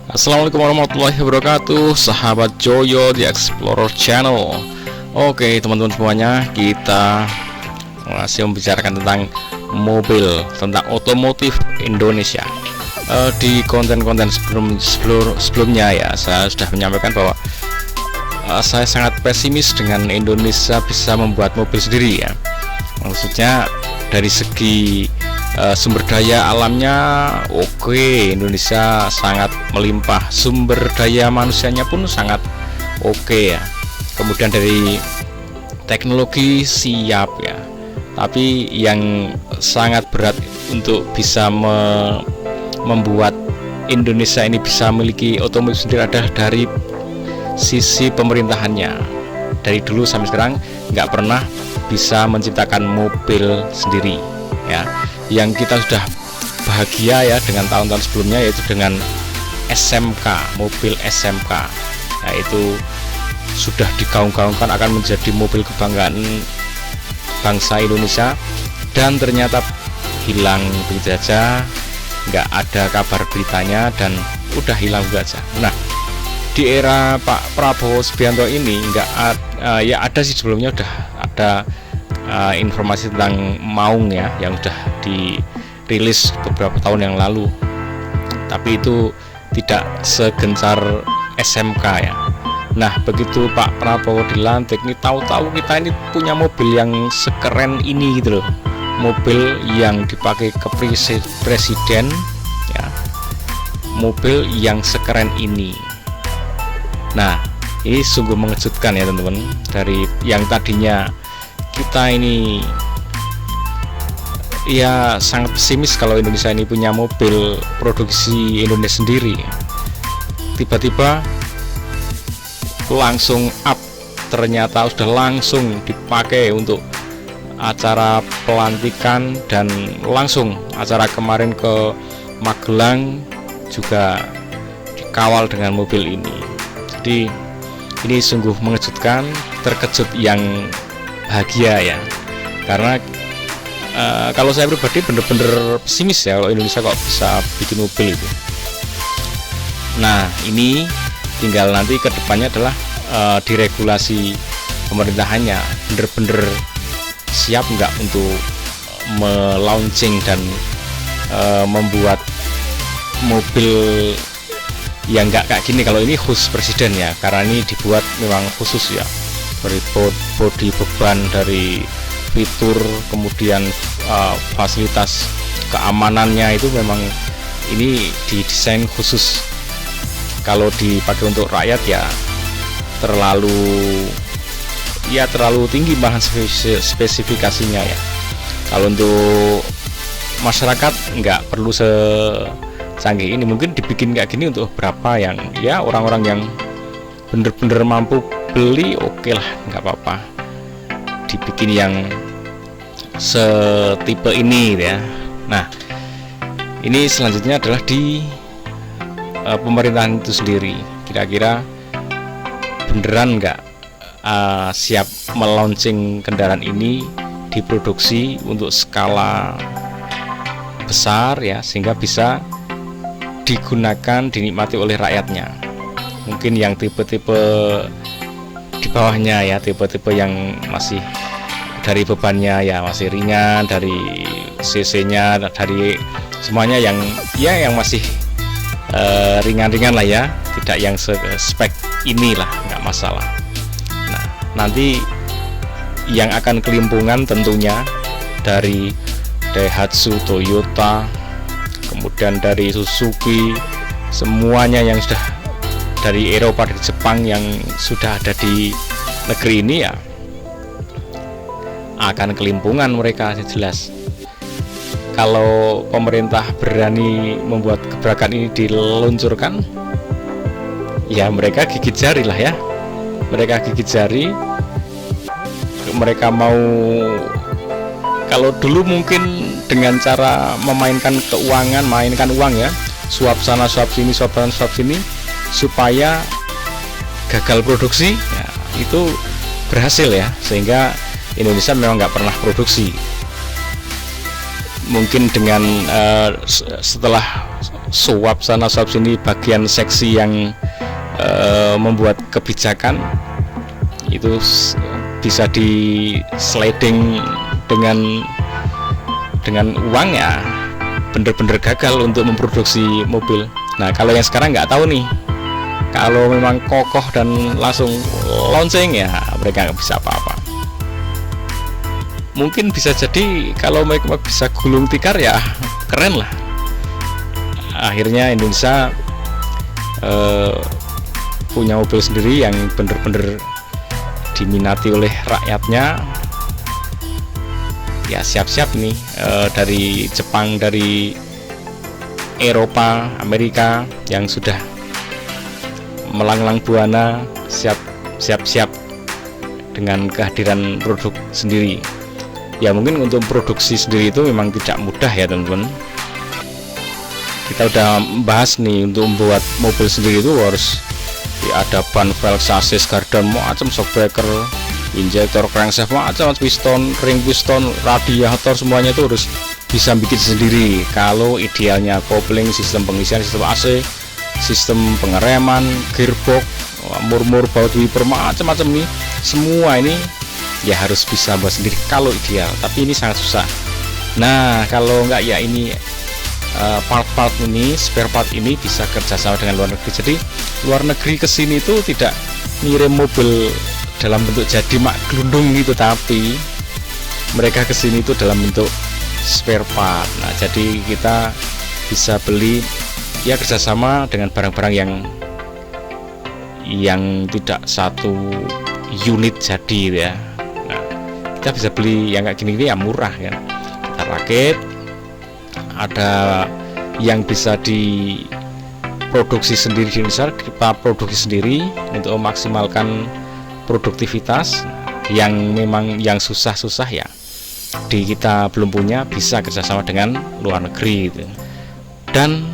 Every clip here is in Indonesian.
Assalamualaikum warahmatullahi wabarakatuh, sahabat Joyo The Explorer Channel. Oke teman-teman semuanya, kita masih membicarakan tentang mobil, tentang otomotif Indonesia. Di konten-konten sebelumnya ya, saya sudah menyampaikan bahwa saya sangat pesimis dengan Indonesia bisa membuat mobil sendiri ya. Maksudnya dari segi sumber daya alamnya oke, Indonesia sangat melimpah, sumber daya manusianya pun sangat oke ya. Kemudian dari teknologi siap ya, tapi yang sangat berat untuk bisa membuat Indonesia ini bisa memiliki otomotif sendiri adalah dari sisi pemerintahannya. Dari dulu sampai sekarang nggak pernah bisa menciptakan mobil sendiri ya. Yang kita sudah bahagia ya dengan tahun-tahun sebelumnya, yaitu dengan SMK, mobil SMK, yaitu sudah digaung-gaungkan akan menjadi mobil kebanggaan bangsa Indonesia, dan ternyata hilang begitu saja, nggak ada kabar beritanya dan udah hilang begitu saja. Nah, di era Pak Prabowo Subianto ini ya ada sih, sebelumnya udah ada informasi tentang Maung ya, yang sudah dirilis beberapa tahun yang lalu, tapi itu tidak segencar SMK ya. Nah, begitu Pak Prabowo dilantik nih, tahu-tahu kita ini punya mobil yang sekeren ini gitu loh, mobil yang dipakai ke presiden ya, mobil yang sekeren ini. Nah, ini sungguh mengejutkan ya teman-teman. Dari yang tadinya kita ini ya sangat pesimis kalau Indonesia ini punya mobil produksi Indonesia sendiri, tiba-tiba langsung up, ternyata sudah langsung dipakai untuk acara pelantikan, dan langsung acara kemarin ke Magelang juga dikawal dengan mobil ini. Jadi ini sungguh mengejutkan, terkejut yang bahagia ya, karena kalau saya pribadi bener-bener pesimis ya kalau Indonesia kok bisa bikin mobil itu. Nah, ini tinggal nanti kedepannya adalah diregulasi pemerintahannya, bener-bener siap nggak untuk melaunching dan membuat mobil yang nggak kayak gini. Kalau ini khusus presiden ya, karena ini dibuat memang khusus ya, dari bodi beban, dari fitur, kemudian fasilitas keamanannya itu memang ini didesain khusus. Kalau dipakai untuk rakyat ya terlalu tinggi bahan spesifikasinya ya. Kalau untuk masyarakat nggak perlu secanggih ini, mungkin dibikin kayak gini untuk berapa yang ya orang-orang yang bener-bener mampu beli, oke lah, nggak apa-apa dibikin yang setipe ini ya. Nah, ini selanjutnya adalah di pemerintahan itu sendiri, kira-kira beneran nggak siap melaunching kendaraan ini, diproduksi untuk skala besar ya, sehingga bisa digunakan, dinikmati oleh rakyatnya. Mungkin yang tipe-tipe di bawahnya ya, tipe-tipe yang masih dari bebannya ya masih ringan, dari cc-nya, dari semuanya yang masih ringan-ringan lah ya, tidak yang spek inilah, nggak masalah. Nah, nanti yang akan kelimpungan tentunya dari Daihatsu, Toyota, kemudian dari Suzuki, semuanya yang sudah dari Eropa, dari Jepang yang sudah ada di negeri ini ya akan kelimpungan mereka, jelas. Kalau pemerintah berani membuat gebrakan ini diluncurkan, ya mereka gigit jari lah ya, mereka gigit jari. Mereka mau, kalau dulu mungkin dengan cara memainkan keuangan, mainkan uang ya, suap sana suap sini, suap sana suap sini, supaya gagal produksi ya, itu berhasil ya, sehingga Indonesia memang nggak pernah produksi. Mungkin dengan setelah suap sana suap sini bagian seksi yang membuat kebijakan itu bisa di sliding dengan uang ya, bener-bener gagal untuk memproduksi mobil. Nah kalau yang sekarang nggak tahu nih, kalau memang kokoh dan langsung launching ya mereka nggak bisa apa-apa. Mungkin bisa jadi kalau mereka bisa gulung tikar ya keren lah. Akhirnya Indonesia punya mobil sendiri yang bener-bener diminati oleh rakyatnya. Ya siap-siap nih dari Jepang, dari Eropa, Amerika yang sudah melanglang buana siap-siap dengan kehadiran produk sendiri. Ya mungkin untuk produksi sendiri itu memang tidak mudah ya teman-teman. Kita udah bahas nih, untuk membuat mobil sendiri itu harus ya, ada ban, velg, sasis, gardan, macam shockbreaker, injektor, crankshaft, macam piston, ring piston, radiator, semuanya itu harus bisa bikin sendiri. Kalau idealnya kopling, sistem pengisian, sistem AC, sistem pengereman, gearbox, murmur, baut wiper, macam-macam nih, semua ini ya harus bisa buat sendiri kalau ideal, tapi ini sangat susah. Nah kalau enggak ya ini part-part ini, spare part ini bisa kerjasama dengan luar negeri. Jadi luar negeri kesini itu tidak ngirim mobil dalam bentuk jadi mak gelundung gitu, tapi mereka kesini itu dalam bentuk spare part. Nah jadi kita bisa beli ya kerjasama dengan barang-barang yang tidak satu unit jadi ya. Kita bisa beli yang kayak gini ya murah kan, kita rakit, ada yang bisa diproduksi sendiri di Indonesia, kita produksi sendiri untuk memaksimalkan produktivitas. Yang memang yang susah-susah ya di kita belum punya, bisa kerjasama dengan luar negeri gitu. Dan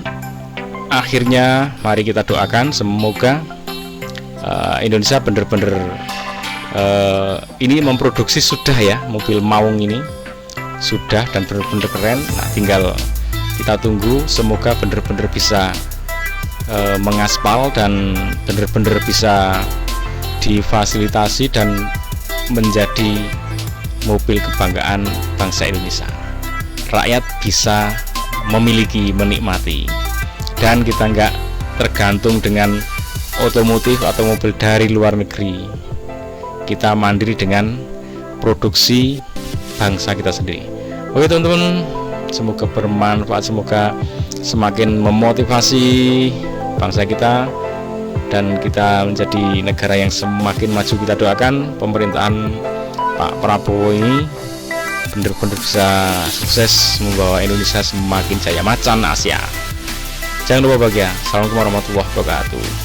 akhirnya mari kita doakan semoga Indonesia bener-bener ini memproduksi sudah ya, mobil Maung ini sudah dan benar-benar keren. Nah tinggal kita tunggu, semoga benar-benar bisa mengaspal dan benar-benar bisa difasilitasi dan menjadi mobil kebanggaan bangsa Indonesia. Rakyat bisa memiliki, menikmati, dan kita nggak tergantung dengan otomotif atau mobil dari luar negeri. Kita mandiri dengan produksi bangsa kita sendiri. Oke teman-teman, semoga bermanfaat, semoga semakin memotivasi bangsa kita dan kita menjadi negara yang semakin maju. Kita doakan pemerintahan Pak Prabowo ini benar-benar bisa sukses membawa Indonesia semakin jaya macan Asia. Jangan lupa bahagia. Assalamualaikum warahmatullahi wabarakatuh.